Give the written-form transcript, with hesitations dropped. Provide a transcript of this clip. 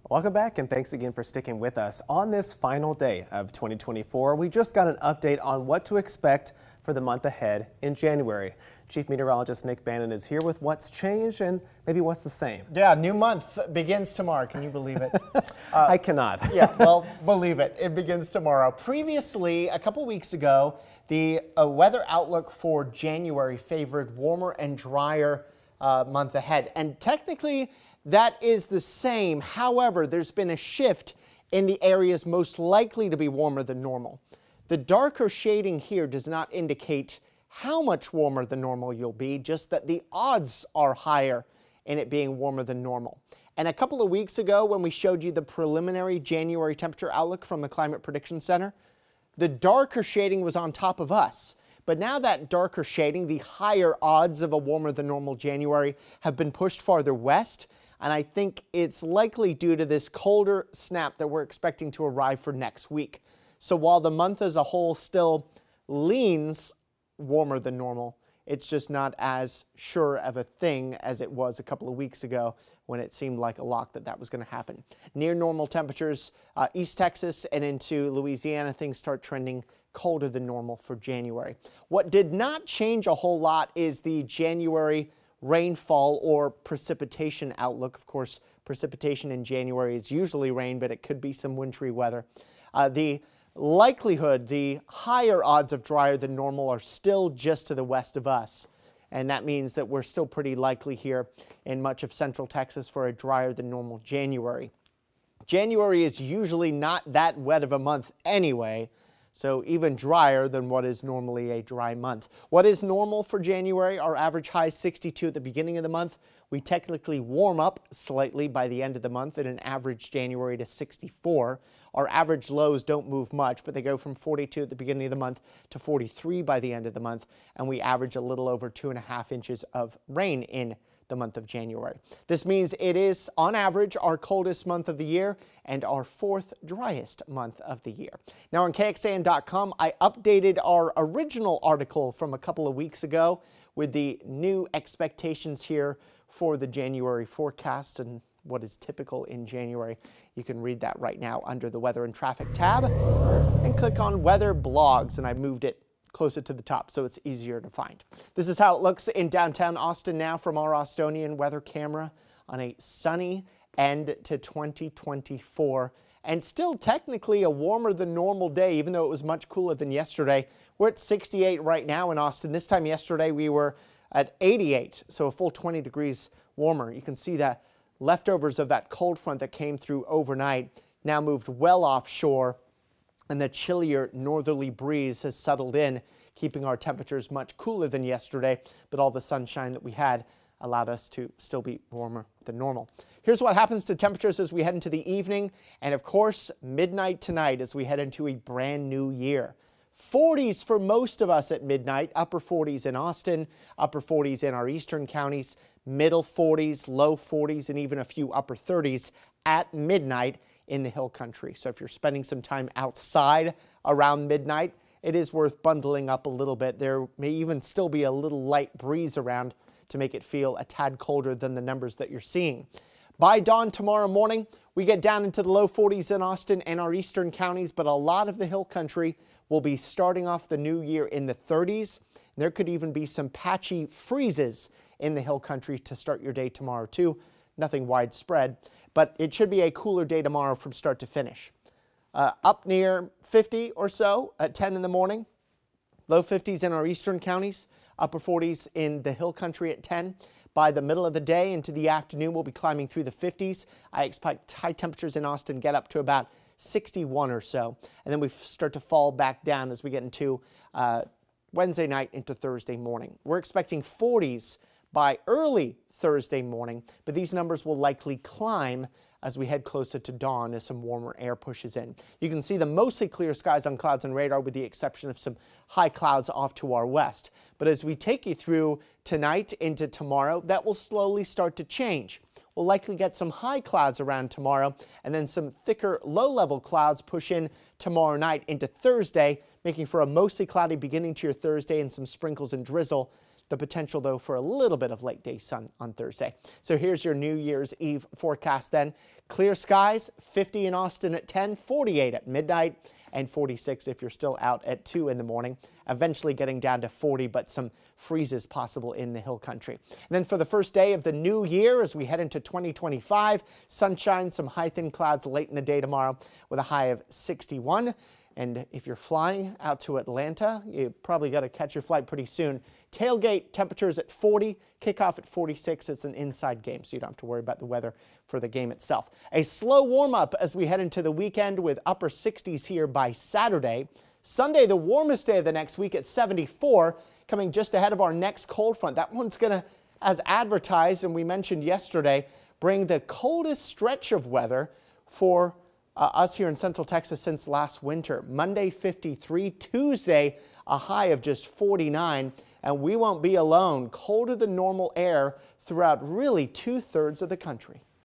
Welcome back and thanks again for sticking with us. On this final day of 2024, we just got an update on what to expect for the month ahead in January. Chief Meteorologist Nick Bannin is here with what's changed and maybe what's the same. Yeah, new month begins tomorrow. Can you believe it? I cannot. Yeah, well, believe it. It begins tomorrow. Previously, a couple weeks ago, the weather outlook for January favored warmer and drier month ahead. And technically, that is the same. However, there's been a shift in the areas most likely to be warmer than normal. The darker shading here does not indicate how much warmer than normal you'll be, just that the odds are higher in it being warmer than normal. And a couple of weeks ago, when we showed you the preliminary January temperature outlook from the Climate Prediction Center, the darker shading was on top of us. But now that darker shading, the higher odds of a warmer than normal January have been pushed farther west. And I think it's likely due to this colder snap that we're expecting to arrive for next week. So while the month as a whole still leans warmer than normal, it's just not as sure of a thing as it was a couple of weeks ago when it seemed like a lock that was going to happen. Near normal temperatures, East Texas and into Louisiana, things start trending colder than normal for January. What did not change a whole lot is the January rainfall or precipitation outlook. Of course, precipitation in January is usually rain, but it could be some wintry weather. The likelihood, the higher odds of drier than normal are still just to the west of us. And that means that we're still pretty likely here in much of central Texas for a drier than normal January. January is usually not that wet of a month anyway, so even drier than what is normally a dry month. What is normal for January? Our average high is 62 at the beginning of the month. We technically warm up slightly by the end of the month at an average January to 64. Our average lows don't move much, but they go from 42 at the beginning of the month to 43 by the end of the month, and we average a little over 2.5 inches of rain in the month of January. This means it is, on average, our coldest month of the year and our fourth driest month of the year. Now on KXAN.com, I updated our original article from a couple of weeks ago with the new expectations here for the January forecast and what is typical in January. You can read that right now under the Weather and Traffic tab and click on Weather Blogs, and I moved it closer to the top so it's easier to find. This is how it looks in downtown Austin now from our Austonian weather camera on a sunny end to 2024, and still technically a warmer than normal day, even though it was much cooler than yesterday. We're at 68 right now in Austin. This time yesterday we were at 88, so a full 20 degrees warmer. You can see that leftovers of that cold front that came through overnight now moved well offshore, and the chillier northerly breeze has settled in, keeping our temperatures much cooler than yesterday, but all the sunshine that we had allowed us to still be warmer than normal. Here's what happens to temperatures as we head into the evening, and of course, midnight tonight as we head into a brand new year. 40s for most of us at midnight, upper 40s in Austin, upper 40s in our eastern counties, middle 40s, low 40s, and even a few upper 30s at midnight in the hill country. So if you're spending some time outside around midnight, it is worth bundling up a little bit. There may even still be a little light breeze around to make it feel a tad colder than the numbers that you're seeing. By dawn tomorrow morning, we get down into the low 40s in Austin and our eastern counties, but a lot of the hill country will be starting off the new year in the 30s. There could even be some patchy freezes in the hill country to start your day tomorrow too. Nothing widespread, but it should be a cooler day tomorrow from start to finish. Up near 50 or so at 10 in the morning, low 50s in our eastern counties, upper 40s in the hill country at 10. By the middle of the day into the afternoon, we'll be climbing through the 50s. I expect high temperatures in Austin get up to about 61 or so, and then we start to fall back down as we get into Wednesday night into Thursday morning. We're expecting 40s by early Thursday morning, but these numbers will likely climb as we head closer to dawn as some warmer air pushes in. You can see the mostly clear skies on clouds and radar with the exception of some high clouds off to our west. But as we take you through tonight into tomorrow, that will slowly start to change. We'll likely get some high clouds around tomorrow, and then some thicker low-level clouds push in tomorrow night into Thursday, making for a mostly cloudy beginning to your Thursday and some sprinkles and drizzle The potential, though, for a little bit of late day sun on Thursday. So here's your New Year's Eve forecast then. Clear skies, 50 in Austin at 10, 48 at midnight, and 46 if you're still out at 2 in the morning. Eventually getting down to 40, but some freezes possible in the hill country. And then for the first day of the new year, as we head into 2025, sunshine, some high thin clouds late in the day tomorrow with a high of 61. And if you're flying out to Atlanta, you probably got to catch your flight pretty soon. Tailgate temperatures at 40, kickoff at 46. It's an inside game, so you don't have to worry about the weather for the game itself. A slow warm-up as we head into the weekend with upper 60s here by Saturday. Sunday, the warmest day of the next week at 74, coming just ahead of our next cold front. That one's going to, as advertised and we mentioned yesterday, bring the coldest stretch of weather for us here in Central Texas since last winter. Monday 53, Tuesday a high of just 49, and we won't be alone. Colder than normal air throughout really 2/3 of the country.